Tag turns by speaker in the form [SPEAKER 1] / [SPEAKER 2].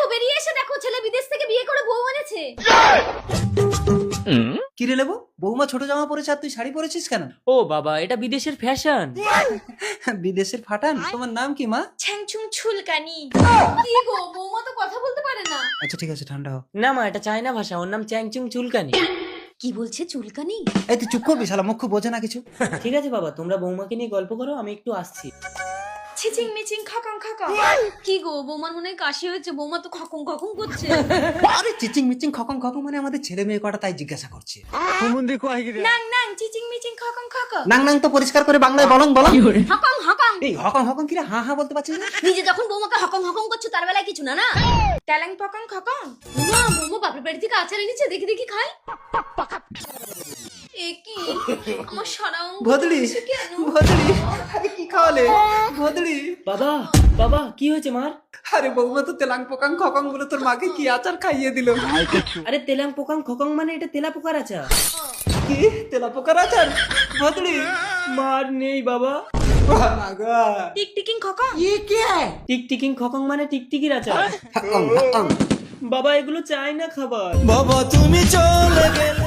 [SPEAKER 1] দেখো বেরিয়ে এসে দেখো ছেলে বিদেশ থেকে বিয়ে করে বউ এনেছে।
[SPEAKER 2] কি রে লেবু, বৌমা ছোট জামা পরেছে আর তুই শাড়ি পরেছিস কেন?
[SPEAKER 3] ও বাবা, এটা বিদেশের ফ্যাশন।
[SPEAKER 2] বিদেশের ফাটান। তোমার নাম কি মা?
[SPEAKER 1] ছ্যাংছুং ছুলকানি। কি গো, বৌমা তো কথা বলতে পারে না।
[SPEAKER 2] আচ্ছা ঠিক আছে, ঠান্ডা হও।
[SPEAKER 3] না মা, এটা চায়না ভাষা, ওর নাম চ্যাংচুং চুলকানি।
[SPEAKER 1] কি বলছে চুলকানি?
[SPEAKER 2] এই তুই চুপ করবি, শালা মুখ বোঝে না কিছু।
[SPEAKER 3] ঠিক আছে বাবা, তোমরা বৌমাকে নিয়ে গল্প করো, আমি একটু আসছি।
[SPEAKER 1] ছিচিং মিচিং খাকাং খাকা। কি গো, বৌমার মনে হয় কাশি হয়েছে, বৌমা তো খকং খকং করছে।
[SPEAKER 2] আরে চিচিং মিচিং খকং খকং মানে আমাদের ছেলে মেয়ে কটা, তাই জিজ্ঞাসা করছে।
[SPEAKER 1] নাং নাং চিচিং মিচিং খাকাং খাকা।
[SPEAKER 2] নাং নাং তো পরিষ্কার করে বাংলায় বলং বলং।
[SPEAKER 1] হকং হকং।
[SPEAKER 2] এই হকং হকং কি রে, হা হা বলতে পারছিস না?
[SPEAKER 1] নিজে যখন বৌমাকে হকং হকং করছো তার বেলায় কিছু না না। ট্যালেং পকং খকং। মা, বৌমা বাপের বাড়ি থেকে আচার এনেছে, দেখি দেখি খাই। এ কি, আমার সারা অঙ্গ
[SPEAKER 2] ভদড়ি
[SPEAKER 1] জ্বলছে কেন?
[SPEAKER 2] ভদড়ি, আরে কি খাওয়ালে ভদড়ি?
[SPEAKER 3] বাবা বাবা, কি হয়েছে মার?
[SPEAKER 2] আরে বৌমা তো তেলাং পোকাং খকং বলে তোর মাকে কি আচার খাইয়ে দিল।
[SPEAKER 3] আরে তেলাং পোকাং খকং মানে এটা তেলা পোকার আচার।
[SPEAKER 2] কি তেলা পোকার আচার? ভদড়ি
[SPEAKER 3] মার নেই বাবা।
[SPEAKER 2] আগা
[SPEAKER 1] টিকটিকিং খকং।
[SPEAKER 3] টিকটিকিং খকং মানে টিকটিকির আচার।
[SPEAKER 2] হকং হকং।
[SPEAKER 3] বাবা, এগুলো চাই না খাবার।
[SPEAKER 4] বাবা তুমি চলে গেলে